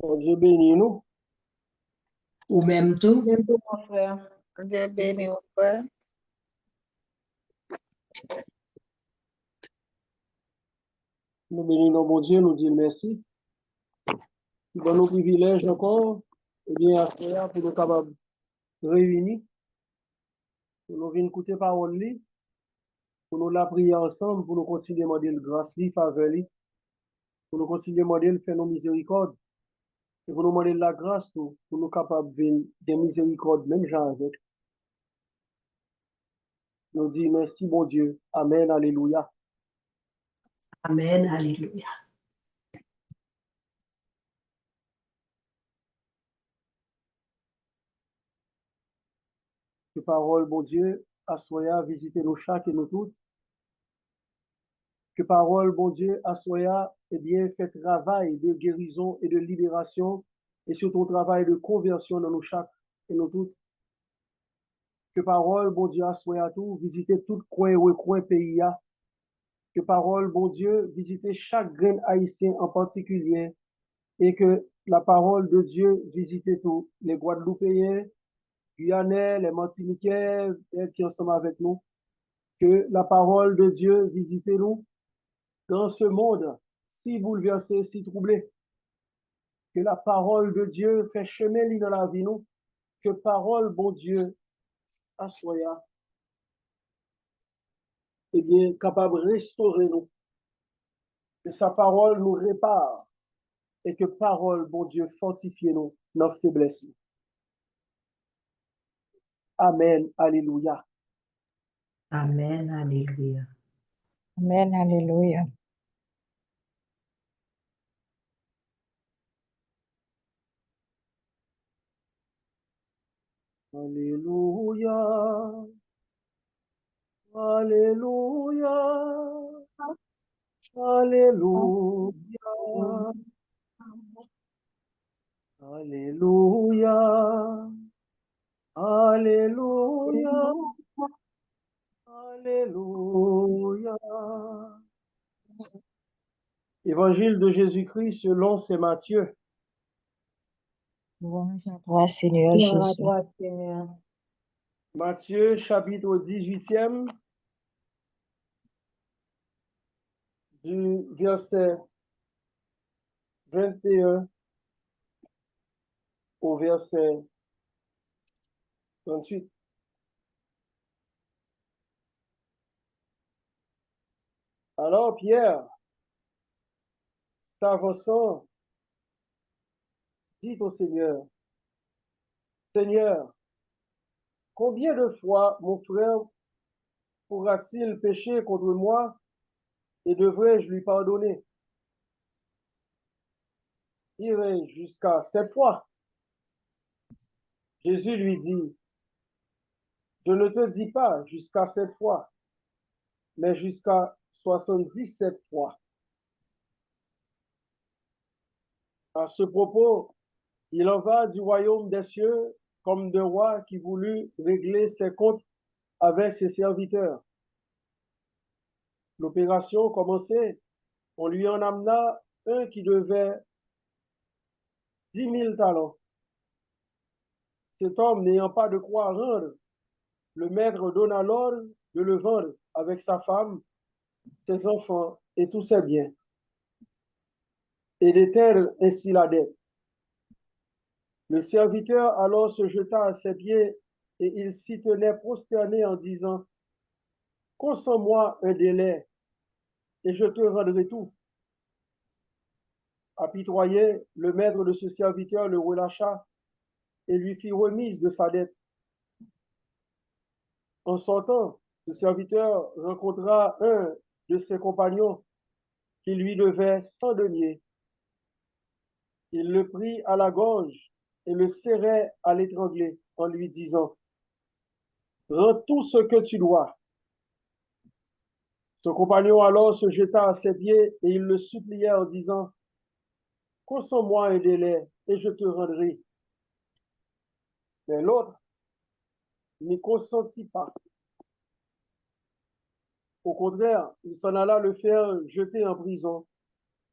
Dieu bénit nous. Ou même tout. Bientôt, mon frère. Dieu béni, mon frère. Nous bénissons mon Dieu, nous disons merci. Il donne nous privilèges encore, et bien, à faire pour nous capables de réunir, pour nous venir écouter parole, pour nous la prier ensemble, pour nous continuer à demander le grâce, faveur, pour nous continuer à demander le faire nos miséricordes, et pour nous demander la grâce, pour nous capables de venir des miséricordes, même gens avec. Nous disons merci, bon Dieu. Amen, alléluia. Amen, alléluia. Que parole, bon Dieu, assoya, visitez nos chaque et nous toutes. Que parole, bon Dieu, assoya, eh bien, fait travail de guérison et de libération, et surtout travail de conversion dans nos chaque et nous toutes. Que parole, bon Dieu, assoya tout, visitez tout coin ou coin pays. Que parole, bon Dieu, visitez chaque grain haïtien en particulier, et que la parole de Dieu visitez tous les Guadeloupéens, Guyanais, les Martiniquais, qui sont ensemble avec nous. Que la parole de Dieu visitez nous dans ce monde si bouleversé, si troublé. Que la parole de Dieu fait chemin dans la vie nous. Que parole, bon Dieu, assoya, eh bien, capable de restaurer nous. Que sa parole nous répare. Et que parole, bon Dieu, fortifie nous, notre faiblesse. Amen, alléluia. Amen, alléluia. Amen, alléluia. Alléluia. Alléluia. Alléluia. Alléluia. Alléluia. Alléluia. Évangile de Jésus-Christ selon saint Matthieu. Louange à toi, Seigneur Gloire à Jésus. toi, Seigneur. Matthieu chapitre 18e, du verset 21 au verset 38. Alors Pierre, s'avançant, dit au Seigneur, Seigneur, combien de fois mon frère pourra-t-il pécher contre moi et devrais-je lui pardonner? Irai jusqu'à 7 fois. Jésus lui dit, je ne te dis pas jusqu'à 7 fois, mais jusqu'à 77 fois. À ce propos, il en va du royaume des cieux comme de roi qui voulut régler ses comptes avec ses serviteurs. L'opération commencée, on lui en amena un qui devait 10 000 talents. Cet homme n'ayant pas de quoi rendre, le maître donna l'ordre de le vendre avec sa femme, ses enfants et tous ses biens, et d'éteindre ainsi la dette. Le serviteur alors se jeta à ses pieds et il s'y tenait prosterné en disant, consens-moi un délai et je te rendrai tout. Apitoyé, le maître de ce serviteur le relâcha et lui fit remise de sa dette. En sortant, ce serviteur rencontra un de ses compagnons qui lui devait 100 deniers. Il le prit à la gorge et le serrait à l'étrangler en lui disant, rends tout ce que tu dois. Son compagnon alors se jeta à ses pieds et il le suppliait en disant, consens-moi un délai et je te rendrai. Mais l'autre n'y consentit pas. Au contraire, il s'en alla le faire jeter en prison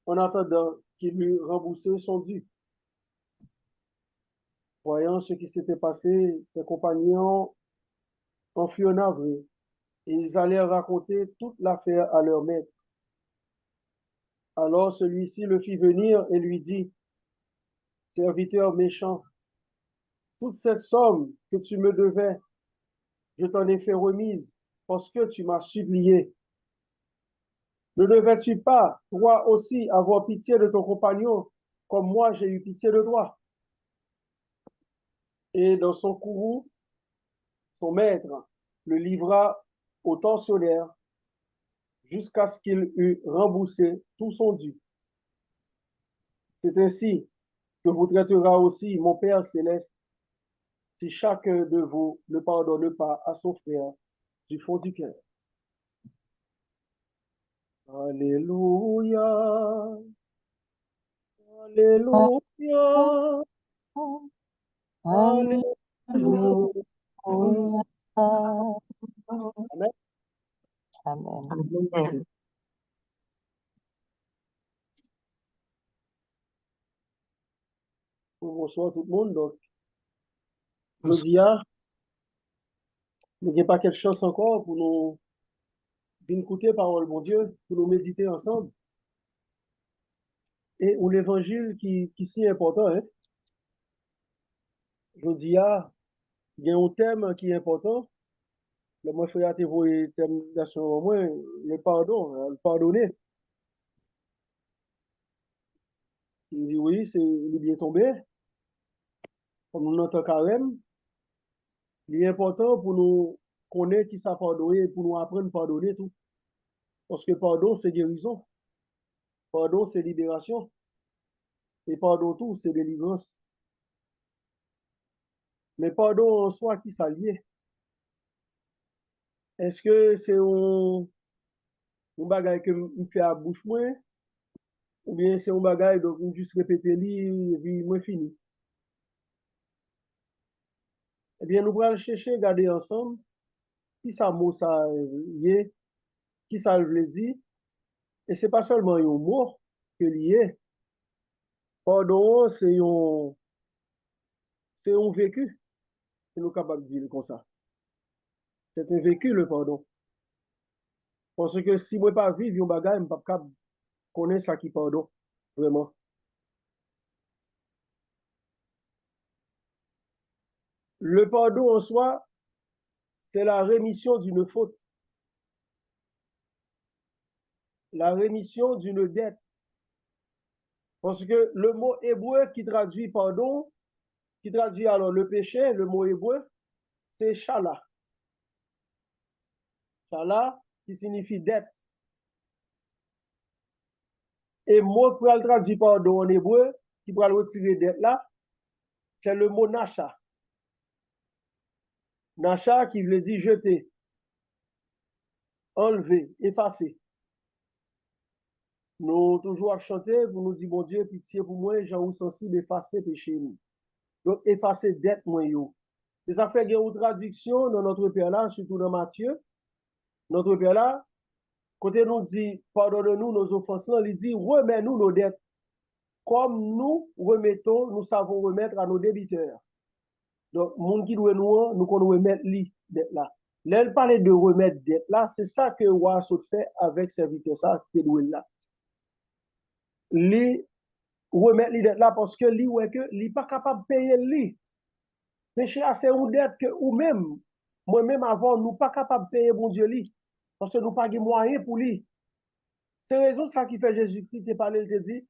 en attendant qu'il eût remboursé son dû. Voyant ce qui s'était passé, ses compagnons en furent navrés, et ils allèrent raconter toute l'affaire à leur maître. Alors celui-ci le fit venir et lui dit, serviteur méchant, toute cette somme que tu me devais, je t'en ai fait remise parce que tu m'as supplié. Ne devais-tu pas, toi aussi, avoir pitié de ton compagnon, comme moi j'ai eu pitié de toi? Et dans son courroux, son maître le livra au tensionnaire jusqu'à ce qu'il eût remboursé tout son dû. C'est ainsi que vous traitera aussi mon Père céleste si chacun de vous ne pardonne pas à son frère du fond du cœur. Alléluia, alléluia, alléluia. Amen. Amen. Amen. Bonsoir tout le monde. Donc, je dis, nous n'avons pas quelque chose encore pour nous écouter parole de mon Dieu, pour nous méditer ensemble. Et ou l'évangile qui est si important, hein. Je dis, il y a un thème qui est important. Le moi, frère, tu vois, le thème au moins, le pardon, le pardonner. Il dit, oui, il est bien tombé. Comme nous n'entendons carême, il est important pour nous connaître qui ça pardonner, pour nous apprendre à pardonner tout. Parce que pardon, c'est guérison. Pardon, c'est libération. Et pardon, tout, c'est délivrance. Mais pardon en soi, qui s'allie? Est-ce que c'est un bagage que me fait à bouche moins? Ou bien c'est un bagage, donc, juste répéter li, et puis moins fini? Eh bien, nous allons chercher, regarder ensemble, qui ça mot ça y est, qui ça veut dire. Et c'est pas seulement un mot que lié. Pardon, c'est un vécu, c'est nous capables de dire comme ça. C'est un vécu, le pardon. Parce que si moi pas vivre un bagage, je ne peux pas connaître ça qui pardon. Vraiment. Le pardon en soi, c'est la rémission d'une faute, la rémission d'une dette. Parce que le mot hébreu qui traduit pardon, qui traduit alors le péché, le mot hébreu, c'est shala. Shala, qui signifie dette. Et mot pour le traduire pardon en hébreu, qui pourra le retirer dette là, c'est le mot nasha. Nasha qui veut dire jeter, enlever, effacer. Nous toujours à chanter pour nous dire, bon Dieu, pitié pour moi, j'ai ou sensible, effacer péché nous. Donc, effacer dette moi yo. Et ça fait une traduction dans notre Père là, surtout dans Matthieu. Notre Père là, côté nous dit, pardonne-nous nos offenses, il dit, remets-nous nos dettes. Comme nous remettons, nous savons remettre à nos débiteurs. Donc, monde qui doit nous qu'on remettre li dette là. Là, il parlait de remettre dette là, c'est ça que Roi Saut fait avec serviteur ça, qui est doué là. Li remettre li dette là parce que li ouais que li pas capable de payer li. Péché c'est une dette que ou même, moi-même avant, nous pas capable de payer bon Dieu li. Parce que nous pas de moyens pour lui. C'est raison ça qui fait Jésus-Christ te parler, il te dit,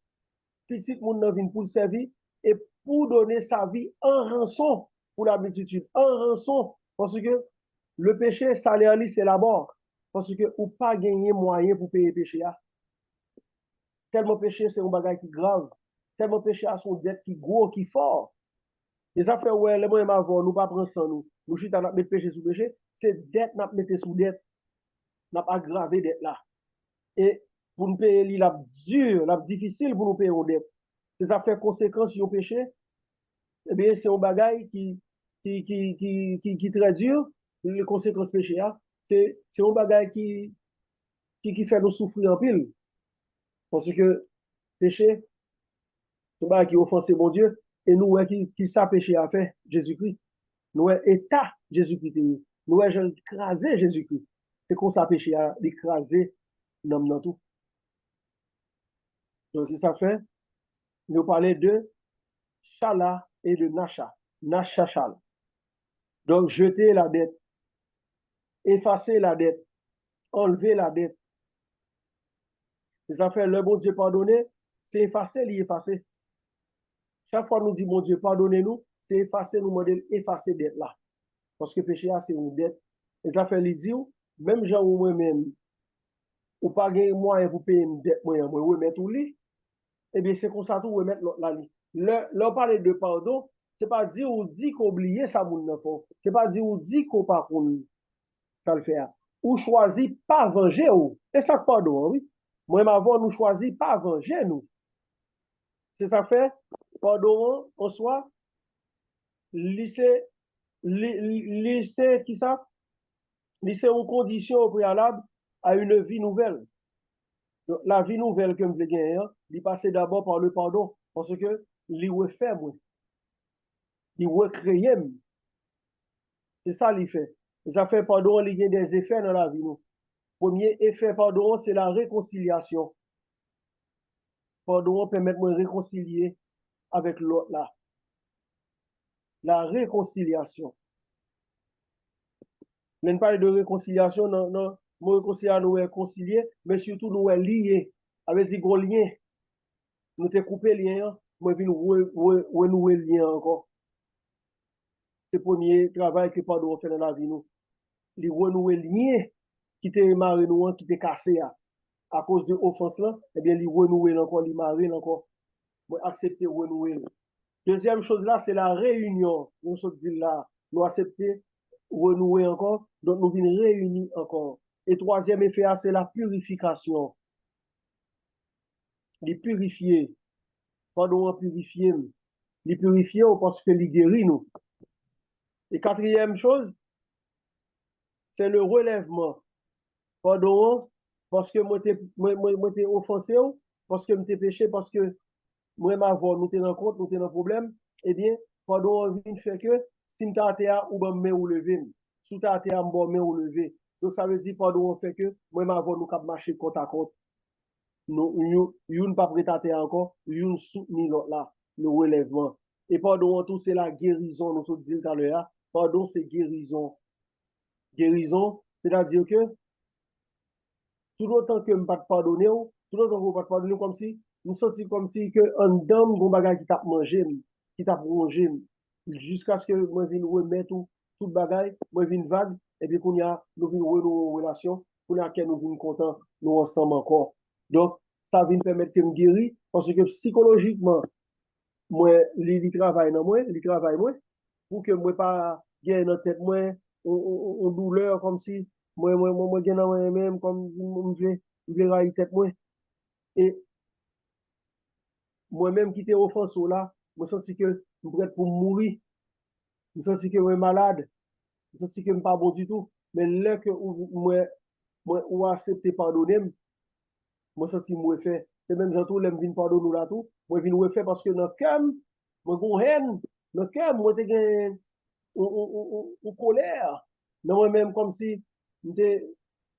petit monde nan vin pour le servir et pour donner sa vie en rançon pour la multitude, en rançon parce que le péché salaire c'est la mort parce que ou pas gagner moyen pour payer péché là. Tellement péché c'est un bagage qui grave, tellement péché a son dette qui gros qui fort. Et ça fait ouais les moyens avant nous pas prendre sans nous chita n'a mettre péché sous péché, c'est dette n'a mettre sous dette, n'a aggravé dette là. Et pour nous payer la dur, la difficile pour nous payer aux dettes. C'est ça fait conséquence sur le péché, eh bien, c'est un bagage qui très dur, les conséquences péché, c'est un bagage qui fait nous souffrir en pile. Parce que péché, c'est un bagage qui offense mon Dieu. et nous, qui ça péché a fait, Jésus-Christ. Nous, état Jésus-Christ. Nous, j'ai écrasé Jésus-Christ. C'est qu'on ça péché a écrasé l'homme dans tout. Donc, ça fait, nous parler de Chala et de Nacha. Nacha Chala. Donc, jeter la dette, effacer la dette, enlever la dette. Ça fait le bon Dieu pardonner, c'est effacer, l'effacer. Chaque fois nous dit, mon Dieu, pardonnez-nous, c'est effacer, nous modèle effacer dette là. Parce que péché, c'est une dette. Et ça fait lui dire, même gens ou moi-même, ou pas gagner moyen pour payer une dette, moi, remettre tout lit, eh bien, c'est comme ça tout remettre l'autre là. Leur parler de pardon, c'est pas dire ou dit qu'oublier ça, mon enfant. C'est pas dire ou dit qu'on pas qu'on ça le faire. Ou choisit pas venger ou. C'est ça que pardon, oui. Moi, avant, nous choisit pas venger nous. C'est ça fait, pardon, en soi, lycée, lycée, qui ça? Lycée une condition au préalable à une vie nouvelle. Donc, la vie nouvelle que je veux gagner, il passe d'abord par le pardon, parce que il refait, il recrée. C'est ça qu'il fait. Ça fait pardon, il y a des effets dans la vie. Nous. Premier effet pardon, c'est la réconciliation. Pardon permet de me réconcilier avec l'autre là. La réconciliation. Je ne parle de réconciliation, non, non. Nous réconcilier, nous réconcilier, mais surtout nous lier. Avec des gros liens. Nous te coupé lien, moi je renouer le lien encore. C'est le premier travail que pardon fait dans la vie nous. Les renouer le lien qui te marre nous, qui te cassé à cause de l'offense là, eh bien, les renouer encore, les marrer encore. Moi accepter renouer. Deuxième chose là, c'est la réunion. Nous sommes dit là, nous accepter renouer encore, donc nous venons réunir encore. Et troisième effet, c'est la purification. Les purifier. Pardon, purifier. Les purifier parce que les guérit nous. Et quatrième chose, c'est le relèvement. Pardon, parce que moi t'ai offensé, parce que m'étais péché, parce que moi ma voix, nous t'es dans compte, nous t'es dans problème, eh bien, pardon, vient fait que si m'ta à ou ben me ou lever, si t'as à m'bon me ou lever. Donc ça veut dire pardon fait que moi ma voix nous cap marcher compte à compte. Nous ne pas prêter encore, nous soutenir l'autre là, le relèvement. Et pardon tout c'est la guérison, nous sommes dit tout à l'heure. Pardon c'est guérison. Guérison, c'est-à-dire que tout autant que je ne pas pardonner, tout autant que je ne pas pardonner, comme si, nous sentons comme si que un dame, un bagage qui t'a mangé, qui t'a rongé, jusqu'à ce que moi vienne remettre tout bagage, moi vienne vague, et puis qu'on y a, nous vienne nos relations, pour laquelle nous vienne content, nous ensemble encore. Donc, ça vient permettre que me guérir, parce que psychologiquement, moi, il travaille dans moi, il travaille moi, pour que moi pas gagner dans tête moi, on douleur comme si moi gagner dans moi-même comme je vais railler tête moi. Et moi-même qui t'ai offensé là, je sens que je suis prêt pour mourir, je sens que je suis malade, je sens que je ne suis pas bon du tout. Mais là que moi ou accepter pardonner, moi sens que moi fait. C'est même j'entends l'aime vinn pardonner là tout, moi vinn refaire parce que dans le cœur, moi gon haine, dans le cœur moi te gagne ou colère. Dans moi-même, comme si j'étais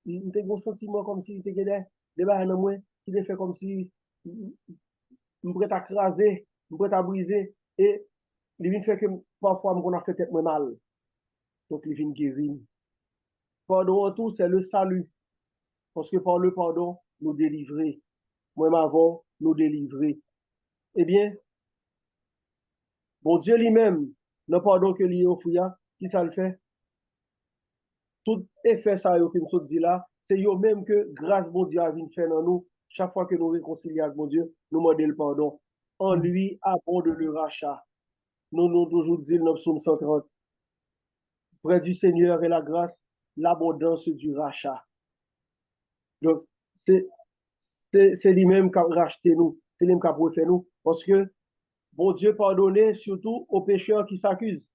un sentiment comme si j'étais des barres dans moi, qui te fait comme si je pourrais à craser, je pourrais à briser. Et il vient fait que parfois, on a fait tête moi mal. Donc, il vient guérir. Pardon en tout, c'est le salut. Parce que par le pardon, nous délivrer. Moi, avant, nous délivrer. Eh bien, bon Dieu lui-même, le pardon que lui offre, qui ça le fait? Tout effet ça yo que nous dit là, c'est yo même que grâce bon Dieu a vient faire dans nous, chaque fois que nous réconcilions avec mon Dieu, nous demandons le pardon. En lui abonde le rachat. Nous toujours dit dans Psaume 130, près du Seigneur est la grâce, l'abondance du rachat. Donc, c'est lui-même qui a racheté nous, c'est lui-même qui a refait nous, parce que bon Dieu pardonne surtout aux pécheurs qui s'accusent.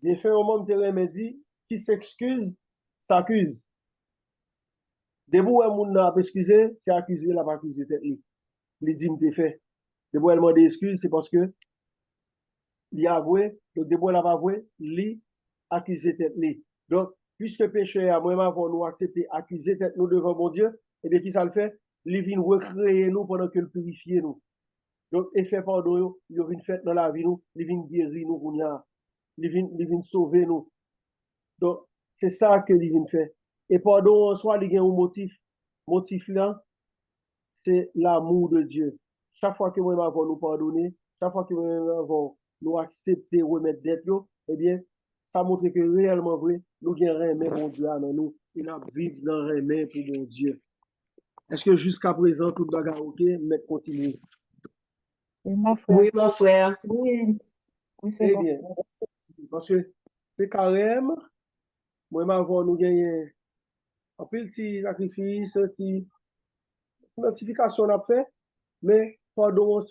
J'ai fait un monde de dit, qui s'excuse, s'accuse. Debout un monde n'a pas excusé, c'est accusé, la pas accusé tête. il dit, m'te fait. De elle demande excuse, c'est parce que, il a avoué, donc de elle a avoué, il accusé tête li. Donc, puisque péché à moi, avant nous accepter, accuser tête nous devant mon Dieu, et bien, qui ça le fait? Il vient recréer nous pendant que le purifier nous. Donc, effet pardon, il vient faire dans la vie nous, il vient guérir nous, il vient sauver nous. Donc, c'est ça que il vient faire. Et pardon, en soi, il y a un motif. Motif là, c'est l'amour de Dieu. Chaque fois que nous avons nous pardonner, chaque fois que nous avons nous accepter, remettre d'être, eh bien, ça montre que réellement vrai, nous avons aimé mon Dieu dans nous. Il a vivre dans le pour mon Dieu. Est-ce que jusqu'à présent, tout le bagage ok, mais continue? Oui, mon frère. Oui, mon frère. Oui, oui, c'est Eh bon. bien, parce que c'est carême, moi, avant, nous gagnons un petit sacrifice, un petit mortification à fait, mais pardon,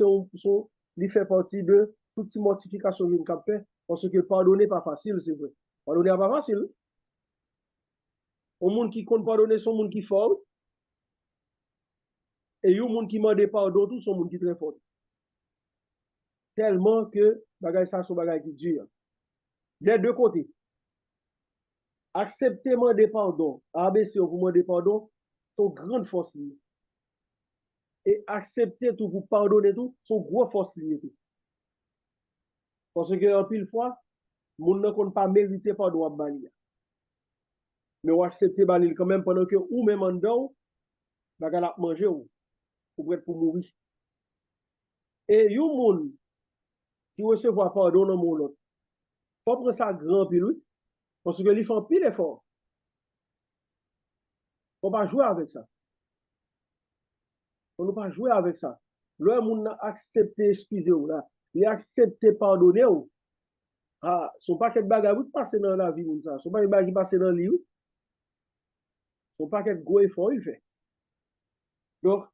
il fait partie de toute mortification que nous fait, parce que pardonner n'est pas facile, c'est vrai. Pardonner n'est pas facile. Un monde qui compte pardonner, c'est un monde qui est fort, et un monde qui demande pardon, tout son monde qui est très fort. Tellement que bagay ça, c'est un bagay qui dure. Des deux côtés. Accepter demander pardon, ABC vous demander pardon, c'est une grande force. Et accepter tout, vous pardonner tout, c'est une grosse force. Parce que, en pile fois, moun ne compte pas mériter pardon à bali. Mais on accepte bali quand même pendant que ou même en dedans, bagal a manger ou prêt pour mourir. Et yon moun qui recevoir pardon dans mon l'autre, faut prendre ça grand pile, parce que lui font pile effort. Faut pas jouer avec ça. On ne peut pas jouer avec ça. Le moun a accepté excuser ou là, il a accepté pardonner ou. Ah, son paquet de bagages qui passe dans la vie moun ça, son paquet de bagages qui passe dans le livre, son paquet de gros efforts il fait. Donc,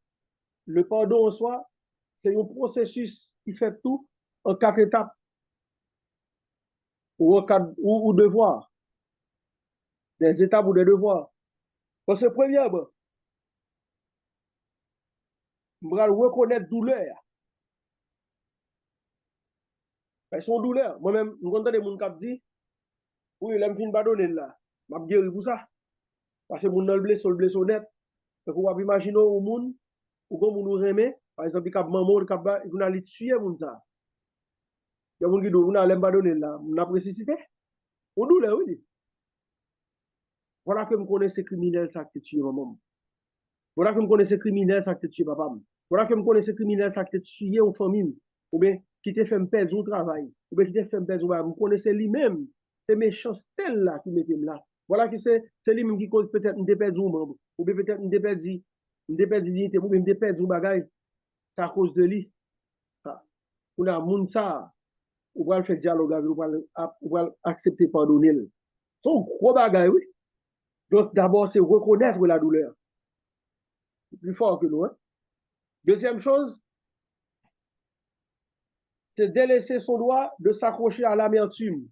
le pardon en soi, c'est un processus qui fait tout en 4 étapes ou devoirs, des étapes ou des devoirs. Parce que premièrement, on va reconnaître douleur. C'est son douleur. Moi-même, je entends des gens qui disent, oui, je ne pas donner là. Je vais guérir pour ça. Parce que mon blessé, le blessé honnête. Donc, on va imaginer au monde, ou comme on nous remet, par exemple, il y a maman, il y a tuer moun ça. Il y a des gens qui disent, on n'a pas donné là. On a nécessité. On douleur, oui. Voilà que je connais ces criminels, ça qui tuent maman. Voilà que je connais ces criminels, ça qui tuent papa. Voilà que je connais ces criminels, ça qui tuent en famille. Ou bien, qui te fait perdre au travail. Ou bien, qui te fait perdre au travail. Vous connaissez lui-même. C'est méchant, tel là qui mettent là. Voilà que c'est lui-même qui cause peut-être une perdu un membre. Ou bien peut-être une perdu dignité. Ou bien une perdu un bagage. C'est à cause de lui. On a moun ça. Ou va le faire dialogue avec lui. Ou va accepter pardonner. C'est un gros bagage, oui. Donc, d'abord, c'est reconnaître la douleur. C'est plus fort que nous. Hein? Deuxième chose, c'est délaisser son droit de s'accrocher à l'amertume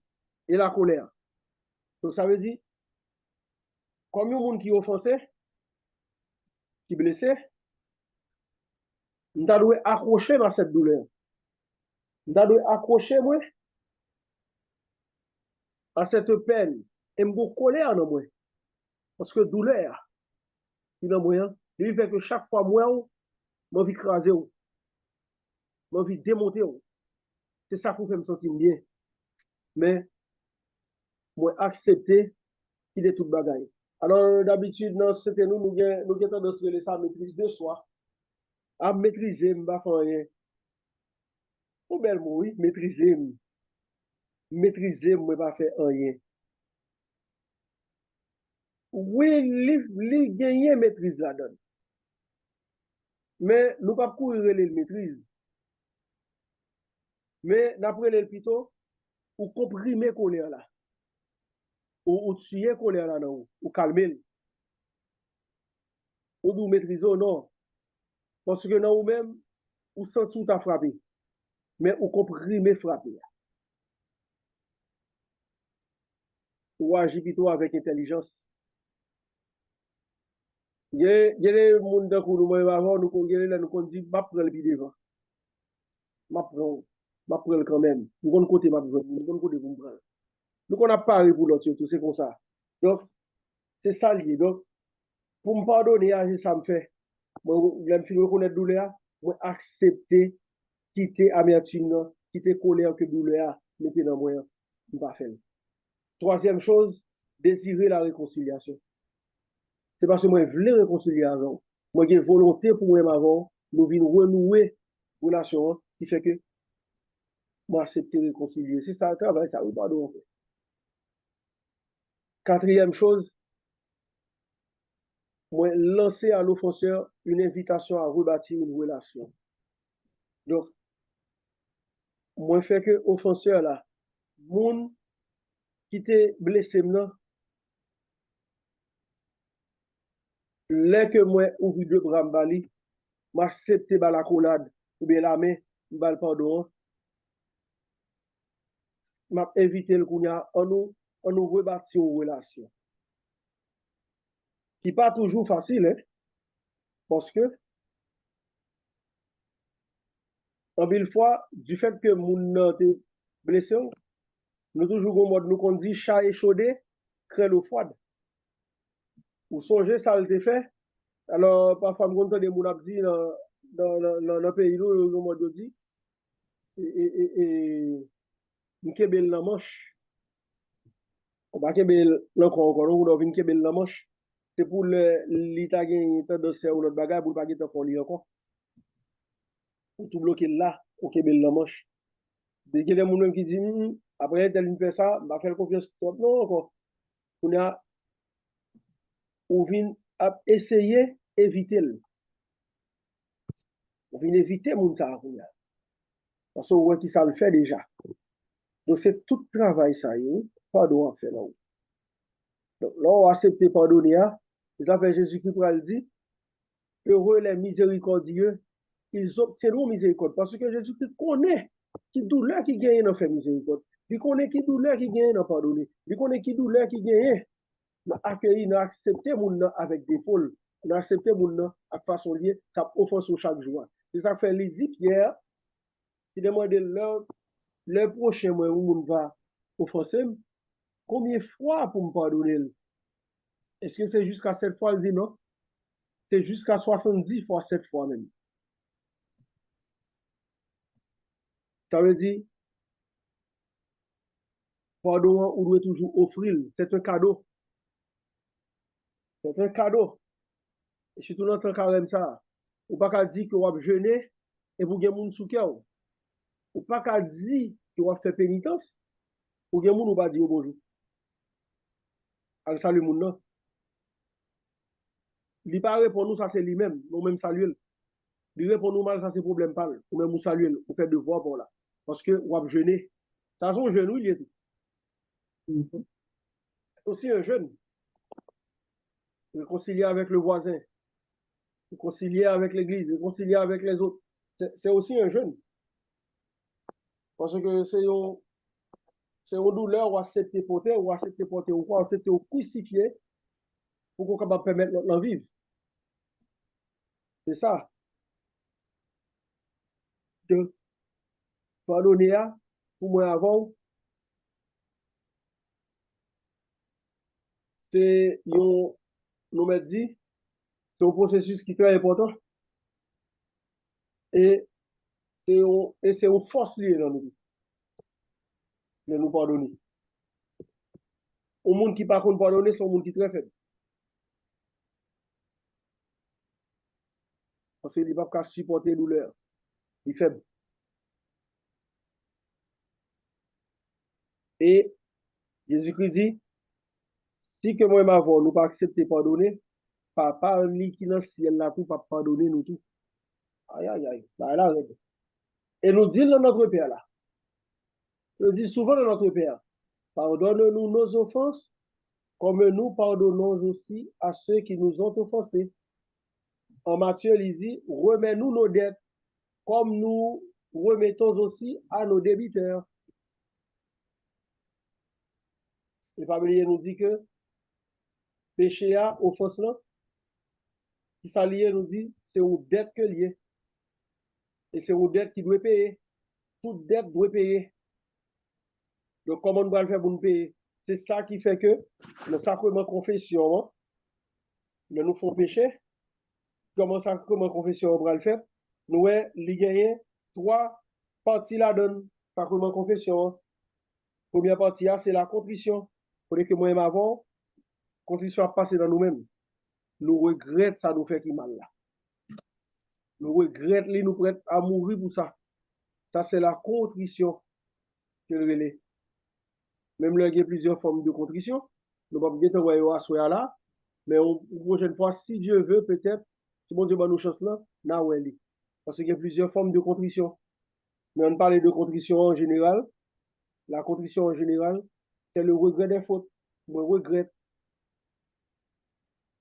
et la colère. Donc, ça veut dire, comme il y a monde qui est offensé, qui est blessé, nous devons accrocher à cette douleur. Nous devons accrocher moi, à cette peine et me colère dans moi. Parce que douleur, il est moyen. Il fait que chaque fois, moi, je vais écraser, je vais démonter. C'est ça qui fait me sentir bien. Mais, moi, accepter qu'il est tout bagaille. Alors, d'habitude, dans ce nous avons tendance à laisser ça maîtrise de soi. À maîtriser, je ne vais pas faire rien. Ou bel mot, oui, maîtriser. Maîtriser, je ne vais pas faire rien. Oui, li gagner maîtrise la donne. Mais nous ne pouvons pas courir les maîtrise. Mais d'après les plutôt, ou comprimer colère là. Ou tuer colère là, non. Ou calmer. Ou nous maîtriser ou non. Parce que non, ou même, ou senti ou t'a frappé. Mais ou comprimer frapper. Ou agir plutôt avec intelligence. Il y a des gens qui nous avant, nous qu'on dit, ma prendre le pied devant. Ma prendre quand même. Nous qu'on côté ma prendre, nous qu'on côté pour me prendre. Nous qu'on a parlé pour l'autre, tout c'est comme ça. Donc, c'est ça lié. Donc, pour me pardonner, c'est ça me fait. Moi, je me reconnaître douleur, moi, accepter, quitter amertume, quitter colère que douleur, mettez dans moi, je ne pas faire. Troisième chose, désirer la réconciliation. C'est parce que moi, je voulais réconcilier avant. Moi, j'ai volonté pour moi avant, nous venons renouer relation qui fait que moi, accepter réconcilier. C'est ça le travail, ça, oui, pardon. Quatrième chose, moi, lancer à l'offenseur une invitation à rebâtir une relation. Donc, moi, fait que offenseur là, moun qui t'est blessé maintenant, là que moi, ouvri deux bras m'bali, m'accepter la collade, ou bien la main, m'bal pardon, m'a invité le kounya, on nous rebâtir une relation. Qui n'est pas toujours facile, hein, parce que, en mille fois, du fait que moun te blessé, nous toujours en mode, nous qu'on dit chat échaudé, crée l'eau froide. Ou songez ça le fait. Alors, parfois, nous entend des moun ap dit dans le pays, nous, en mode dit, et nous kebel la manche. On va kebel encore, on va venir kebel la manche. C'est pour l'État qui a tendance à l'autre bagage, pour ne pas qu'il ait encore. Pour tout bloquer là, au kebel la manche. Dès qu'il y a des gens qui disent, après, tel fait ça, va faire confiance. Non, encore. On vient essayer d'éviter. On vient éviter moun ça. Parce qu'on voit qui ça le fait déjà. Donc, c'est tout le travail, ça, pardon à faire là. Donc, là, on accepte pardonner. Ça fait Jésus-Christ pour le dire, heureux les miséricordieux, ils obtiendront miséricorde. Parce que Jésus-Christ connaît qui douleur qui gagne dans faire miséricorde. Il connaît qui douleur qui gagne dans pardonner. Il connaît qui douleur qui gagne dans accueillir, dans accepter mon nom avec des foules, dans accepter mon nom à façon liée, ça offense chaque jour. C'est ça que fait Lydie Pierre, qui demande le prochain mois où on va offenser, combien de fois pour me pardonner? Est-ce que c'est jusqu'à 7 fois? Il dit non. C'est jusqu'à 70 fois 7 fois même. Ça veut dire, pardon, on doit toujours offrir. C'est un cadeau. C'est un cadeau. Et surtout dans le cas comme ça, on ne peut pas dire que vous avez jeûné et vous avez des gens sous cœur. On ne peut pas dire que vous avez fait pénitence. Ou bien moun ou pas dire bonjour. Al salut moun nan. Li pa répond nous, ça c'est lui-même. Nous-mêmes saluer. Li répond nous mal, ça c'est problème pas. Ou même ou saluer, ou fait devoir pour là. Parce que ou a jeûné. Ça son jeûne, il est tout. Aussi un jeûne. Réconcilier avec le voisin. Réconcilier avec l'église. Réconcilier avec les autres. C'est aussi un jeûne. Parce que c'est une douleur ou accepter porter, ou accepter porter, ou quoi, accepter ou crucifier pour qu'on capable permettre l'en vivre. C'est ça. De pardonner pour moi avant, c'est nous m'a dit, c'est un processus qui est très important et c'est une force liée dans nous, de nous pardonner. Au monde qui par contre pardonner, c'est un monde qui est très faible. Parce qu'il ne va pas supporter la douleur. Il est faible. Et Jésus-Christ dit, si que moi m'avons, nous pas accepter pardonner, papa lui qui dans le ciel là tout pas pardonner nous tout. Aïe aïe aïe. Là, et nous dit dans notre Père là. Nous dit souvent dans notre Père, pardonne-nous nos offenses comme nous pardonnons aussi à ceux qui nous ont offensés. En Matthieu, il dit, remets-nous nos dettes comme nous remettons aussi à nos débiteurs. Le familier nous dit que péché a offense là, qui s'allie nous dit, c'est une dette que lié. Et c'est une dette qui doit payer. Toute dette doit payer. Donc, comment on va le faire pour nous payer? C'est ça qui fait que le sacrement confession, nous font pécher. Comment sacrement confession on va le faire? Nous, il y a trois parties là-dedans. Sacrement confession. Première partie, c'est la contrition. Il faut que moi et avant, contrition a passé dans nous-mêmes. Nous regrettons ça nous fait qui mal là. Nous regrettons, nous prêts à mourir pour ça. Ça, c'est la contrition que le relais. Même là, il y a plusieurs formes de contrition. Nous ne pouvons pas voir à soi là. Mais une prochaine fois, si Dieu veut, peut-être, si mon Dieu va nous chance là, là où elle est. Parce qu'il y a plusieurs formes de contrition. Mais on parle de contrition en général. La contrition en général, c'est le regret des fautes. Je regrette.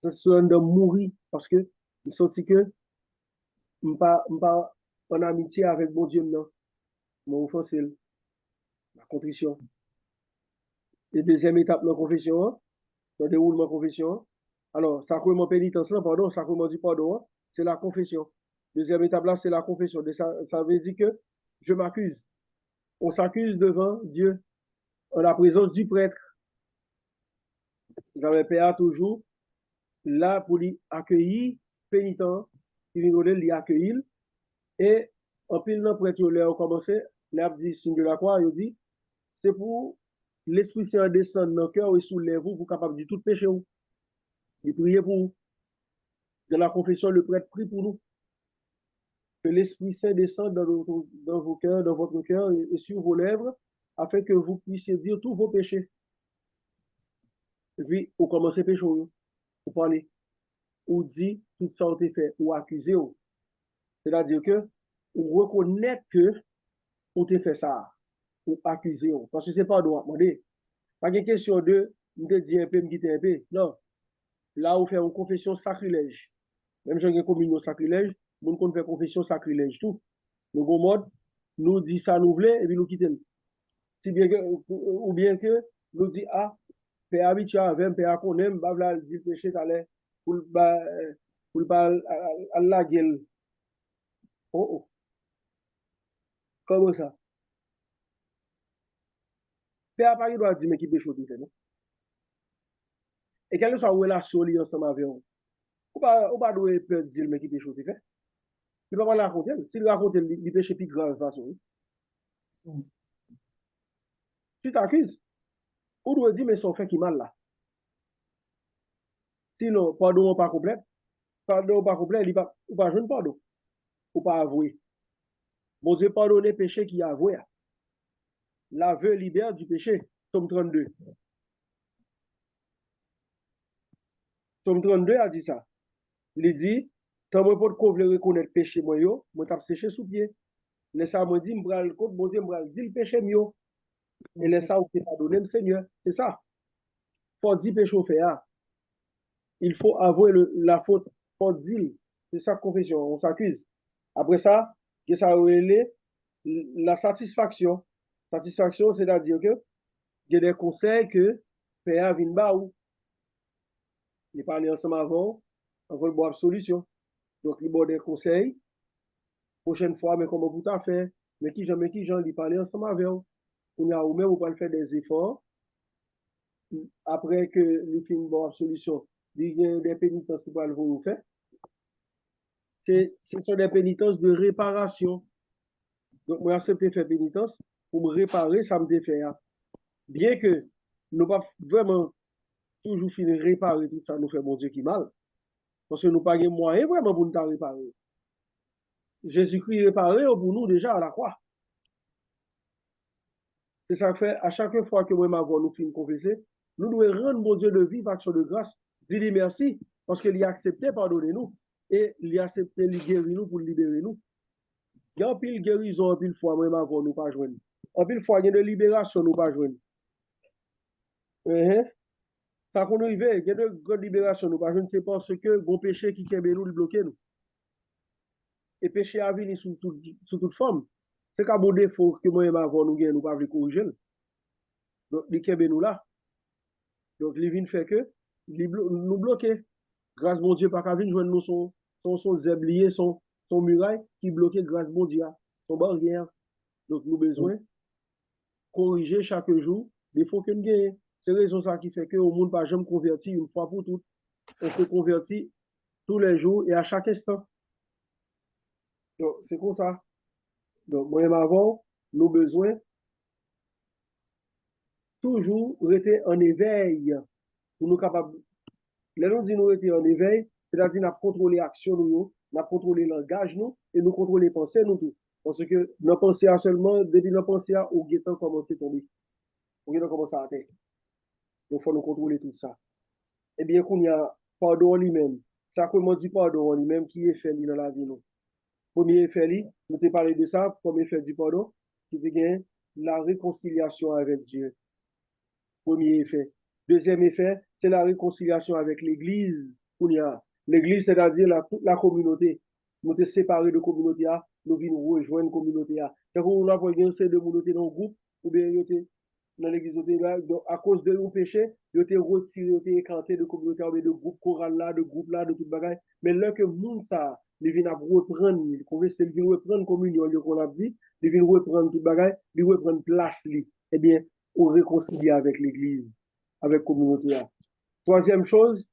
C'est de mourir parce que je sens que je ne suis pas en amitié avec mon Dieu. Non. Mon offense, c'est la contrition. Et deuxième étape de la confession, le déroulement de la confession. Alors, sacrement pénitence, pardon, sacrement du pardon, c'est la confession. Deuxième étape là, c'est la confession. Ça veut dire que je m'accuse. On s'accuse devant Dieu, en la présence du prêtre. J'avais payé toujours là pour lui accueillir pénitent, qui vient de lui accueillir. Et en pile, le prêtre, il a commencé, il a dit signe de la croix, il dit, c'est pour l'Esprit Saint descendre dans le cœur et soulève-vous pour capable de tout péché. Il prie pour vous. Dans la confession, le prêtre prie pour nous. Que l'Esprit Saint descende dans vos cœurs, dans votre cœur et sur vos lèvres, afin que vous puissiez dire tous vos péchés. Et puis, vous commencez à pécher, vous parlez, ou dit tout ça a été fait, ou accusé. C'est-à-dire que vous reconnaissez que vous avez fait ça, ou accusé. Parce que ce n'est pas droit. Pas une question de me dire un peu, me quitter un peu. Non. Là, vous faites une confession sacrilège. Même si j'ai une communion sacrilège, nous ne fait confession sacrilège tout. Nous, au mode, nous dit ça nous voulons et puis nous quittons. Si bien que, ou bien que nous dit, ah, père habitué avec père qu'on aime, bah, là, dit péché, t'allais, pour le pas à la gueule. Oh, oh. Comment ça? Père pas, il doit dire, mais qui péché tout fait, non? Et quelle soit la relation liée ensemble avec vous? Ou pas doit peur dire, mais qui péché tout fait? Il ne peut pas la raconter. S'il raconte, il péché plus grave façon. Tu t'accuses. Ou doit dire, mais son fait qui mal là. Sinon, pardon pas complet. Pardon pas complet, il pas jeune pardon. Ou pas avouer. Bon Dieu pardonne péché qui a avoué. L'aveu libère du péché. Somme 32. Somme 32 a dit ça. Il dit, tant moi pas qu'on veut reconnaître péché moi yo, moi t'a séché sous pied. Laisse ça moi dit m'bral côté bon Dieu m'bral dit le péché mieux. Et laisse ça ou pardonner le Seigneur. C'est ça. Faut dire péché au fait. Il faut avouer la faute. Faut dire. C'est ça confession. On s'accuse. Après ça, que ça relève la satisfaction. Satisfaction, c'est-à-dire que il y a des conseils que Père vient bas ou il parle ensemble avant le boire solution. Donc il boit des conseils. Prochaine fois, mais comment vous t'as fait? Mais qui j'en il parle ensemble avec vous. On a ou même vous pouvez faire des efforts. Après que les films boire solution, il y a des pénitences que vous faire. Ce sont des pénitences de réparation. Donc, moi, accepté faire pénitence pour me réparer, ça me défait. Bien que nous pas vraiment toujours finir de réparer tout ça, nous fait mon Dieu qui mal. Parce que nous pas de moyens vraiment pour nous réparer. Jésus-Christ réparé pour nous déjà à la croix. C'est ça que fait, à chaque fois que moi ma voix nous finit confesser, nous devons rendre mon Dieu de vive action de grâce, dire merci, parce qu'il a accepté pardonner nous, et il a accepté de guérir nous pour libérer nous. Il y a un pile guérison, un pile fois, moi ma voix nous pas joindre. Un pile fois, il y a de libération, nous pas joindre. Ça qu'on arrive, il y a de grande libération, nous pas joindre, c'est parce que bon péché qui kembe nous, il bloque nous. Et péché a venu sous toute forme. C'est qu'à bon défaut que moi ma voix nous gagne, nous pas le corriger. Donc, il kembe nous là. Donc, il vient faire que nous bloquer. grâce bon Dieu, pas qu'à venir joindre nous son zéblier, son muraille qui bloquait grâce bon Dieu, son barrière. Donc, nous besoin corriger chaque jour des fois que nous gagnons. C'est raison ça qui fait que au monde pas jamais converti une fois pour toutes. On se convertit tous les jours et à chaque instant. Donc, c'est comme ça. Donc, moi et avant, nous besoin toujours rester en éveil pour nous capables. Les gens disent nous rester en éveil, c'est-à-dire nous contrôler l'action nous, nous contrôler le langage nous et nous contrôler les pensées nous tout. Parce que nos pensées seulement, depuis nos pensées, au guettant commencer à tomber. Au guettant commencer à atteindre. Donc, il faut nous contrôler tout ça. Eh bien, qu'on y a pardon lui-même. Ça comment dit pardon lui-même qui est fait dans la vie nous. Premier effet, nous t'ai parlé de ça, premier effet du pardon, qui est la réconciliation avec Dieu. Premier effet. Deuxième effet, c'est la réconciliation avec l'Église. L'Église, c'est-à-dire toute la communauté. Nous sommes séparés de la communauté, nous venons rejoindre la communauté. Donc, on a pas de communauté dans le groupe, ou bien dans l'église, à cause de nos péchés, ils ont retiré, ils ont écarté de communauté, de groupe choral là, de groupe là, de tout bagage. Mais là que monde ça, ils viennent reprendre, ils viennent reprendre communion, qu'on a dit, ils viennent reprendre tout bagage, ils reprendre place. Eh bien, on réconcilie avec l'église, avec la communauté. Troisième chose,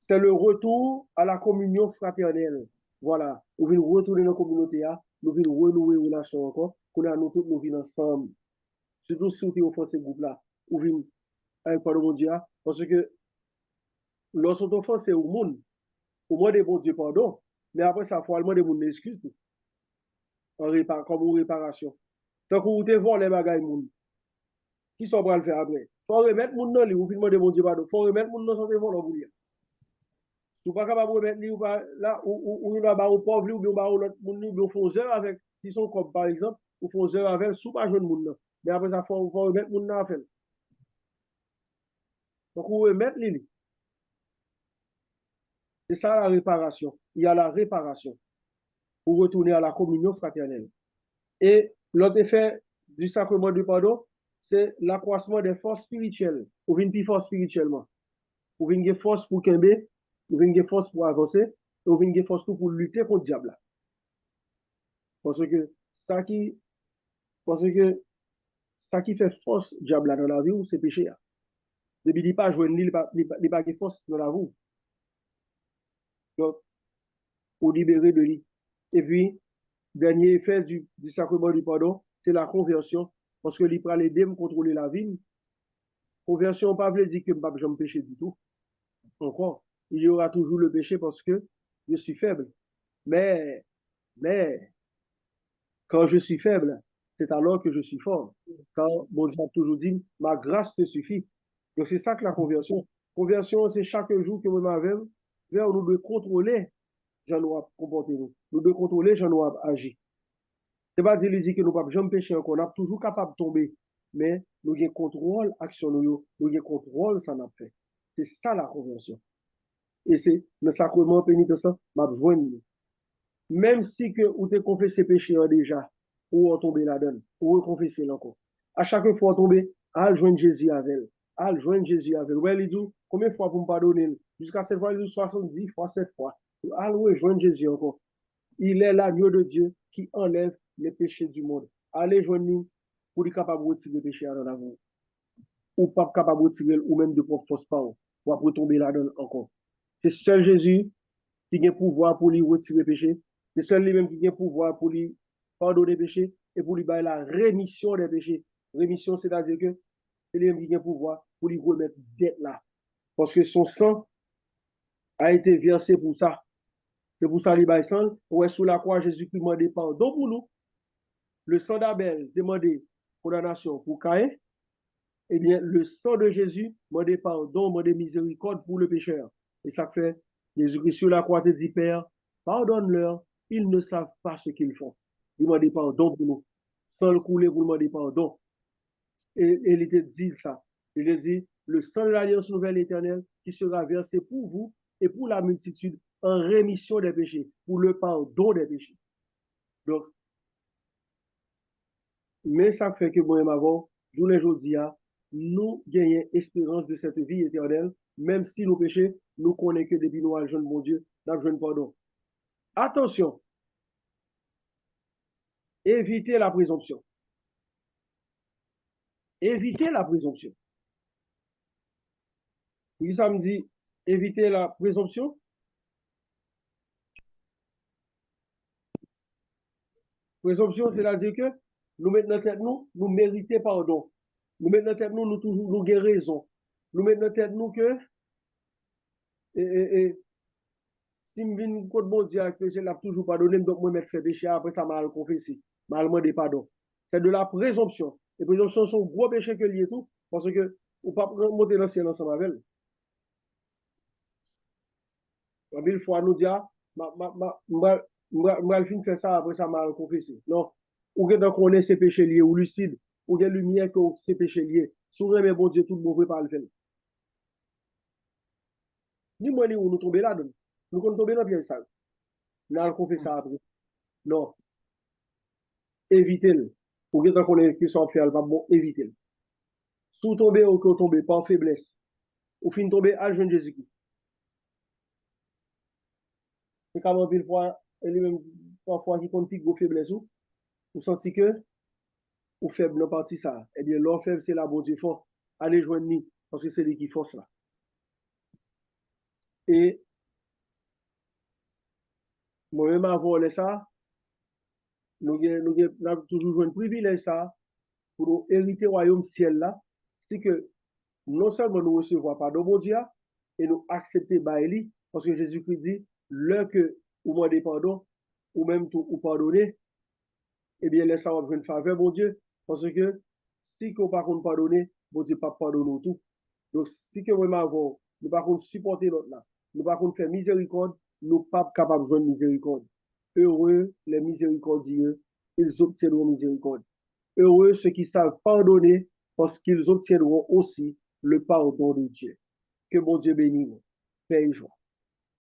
c'est le retour à la communion fraternelle. Voilà, nous venons retourner dans la communauté, nous venons renouer une relation encore, qu'on a nous tous, nous venons ensemble. Surtout si vous faites ce groupe-là, nous venons avec le bon Dieu, parce que lorsqu'on offense c'est au monde de bon Dieu pardon, mais après ça, il faut demander mon excuse comme une réparation. Donc, vous te volez les bagages monde. Qui sont prêts à le faire après? Il faut remettre mon nom, ou demander mon Dieu pardon. Il faut remettre mon nom sans te voler pour dire. Si vous pas capable de remettre lui ou pas là, ou il va au pauvre, ou bien l'autre monde, ou bien font zéro avec, qui sont comme par exemple, ou font zéro avec, sous pas jeune monde. Mais après ça, il faut remettre mon nom à faire. Donc, vous remettre lui. C'est ça la réparation. Il y a la réparation pour retourner à la communion fraternelle. Et l'autre effet du sacrement du pardon, c'est l'accroissement des forces spirituelles. Ou une plus fort spirituellement. Ou une force pour Kembe, ou une force pour avancer, ou une force pour lutter contre le diable. Parce que ça qui, parce que ça qui fait force diable dans la vie, c'est péché. Depuis qu'il pas joué, il pas de force dans la vie. Donc, pour libérer de lui. Et puis, dernier effet du sacrement du pardon, c'est la conversion. Parce que l'il prend l'aider à contrôler la vie. Conversion, pas veut dire que je ne vais pas pécher du tout. Encore, il y aura toujours le péché parce que je suis faible. Mais, quand je suis faible, c'est alors que je suis fort. Quand mon Dieu a toujours dit, ma grâce te suffit. Donc c'est ça que la conversion. Conversion, c'est chaque jour que nous avons, vers nous de contrôler, j'en dois comporter nous. Nous de contrôler, j'en dois agir. C'est pas dire que nous ne pouvons jamais pécher encore, on est toujours capable de tomber. Mais nous avons contrôle, action, nous avons contrôle, ça n'a fait. C'est ça la conversion. Et c'est le sacrement pénitentiaire, m'a besoin de nous. Même si que vous te confessez péché déjà, ou on tombe là-dedans, ou vous confessez encore. À chaque fois tomber, à joindre Jésus avec elle. À joindre Jésus avec elle. Ouais, il dit, combien de fois pour me pardonner? Jusqu'à cette fois, il dit 70 fois, 7 fois. À joindre Jésus encore. Il est l'agneau de Dieu qui enlève les péchés du monde. Allez joindre nous pour être capable de retirer les péchés dans la vie. Ou pas capable de retirer, ou même de propre force pas. Ou après tomber là-dedans encore. C'est seul Jésus qui a pouvoir pour lui retirer le péché. C'est seul lui-même qui a pouvoir pour lui pardonner les péchés et pour lui bailler la rémission des péchés. Rémission, c'est-à-dire que c'est lui-même qui a pouvoir pour lui remettre dette là. Parce que son sang a été versé pour ça. C'est pour ça qu'il baille sang. Ouais, sous la croix, Jésus-Christ demandé pardon pour nous. Le sang d'Abel demandé condamnation pour Caïn. Eh bien, le sang de Jésus demandé pardon, demandé miséricorde pour le pécheur. Et ça fait, Jésus-Christ sur la croix te dit, Père, pardonne-leur, ils ne savent pas ce qu'ils font. Il m'a dit pardon pour nous. Sans le couler, vous demandez pardon. Et il te dit ça. Il te dit, le sang de l'alliance nouvelle éternelle qui sera versé pour vous et pour la multitude en rémission des péchés, pour le pardon des péchés. Donc, mais ça fait que moi et ma voix, tous les jours, nous gagnons espérance de cette vie éternelle, même si nous péchons, nous connaissons que depuis nous allons bon Dieu, nous avons pardon. Attention, évitez la présomption. Évitez la présomption. Oui, ça me dit, évitez la présomption. Présomption, c'est-à-dire que nous mettons dans tête nous méritons pardon. Nous mettons dans tête nous toujours nous avons raison. Nous mettons dans tête nous que si je viens contre bon Dieu, je l'ai toujours pardonné, donc moi, je fait péché, après ça, m'a confessé, m'a demandé pardon. C'est de la présomption. Et présomption sont gros péchés que lié tout, parce que on ne peut pas monter dans le ciel ensemble avec elle. Mille fois, nous dire, je fin faire ça, après ça, m'a confessé. Non. Ou que donc on est ces péchés liés, ou lucide, ou que lumière que ces péchés liés. Souvent, mais bon Dieu, tout le monde par le faire. Ni moi, ni où nous tomber là-dedans. Nous sommes tombés dans le piège sale. Nous allons confesser ça après. Non. Évitez-le. Ou que donc on est qui sont faire, pas bon, évitez-le. Sous tomber ou que tomber par faiblesse. Ou fin tomber à jeune Jésus-Christ. C'est comme une fois, lui-même, parfois, qui compte plus faiblesse ou senti que ou faible dans partie ça. Eh bien, l'homme faible, c'est la bonne Dieu fort. Allez joindre nous, parce que c'est lui qui force là. Et moi-même, avant ça, nous avons toujours joué un privilège ça pour nous hériter le royaume ciel là. C'est que non seulement nous recevons pardon bon Dieu, et nous accepter Baéli, parce que Jésus-Christ dit, l'heure que vous demandez pardon, ou même tout, ou pardonner, eh bien, laissez avoir une faveur, bon Dieu, parce que si vous ne pouvez pas pardonner, bon Dieu pas pardonner tout. Donc, si que nous avons, nous ne pouvons pas supporter l'autre là, nous ne pouvons pas faire miséricorde, nous ne sommes pas capables de jouer miséricorde. Heureux les miséricordieux, ils obtiendront miséricorde. Heureux ceux qui savent pardonner, parce qu'ils obtiendront aussi le pardon de Dieu. Que bon Dieu bénisse. Paix et joie.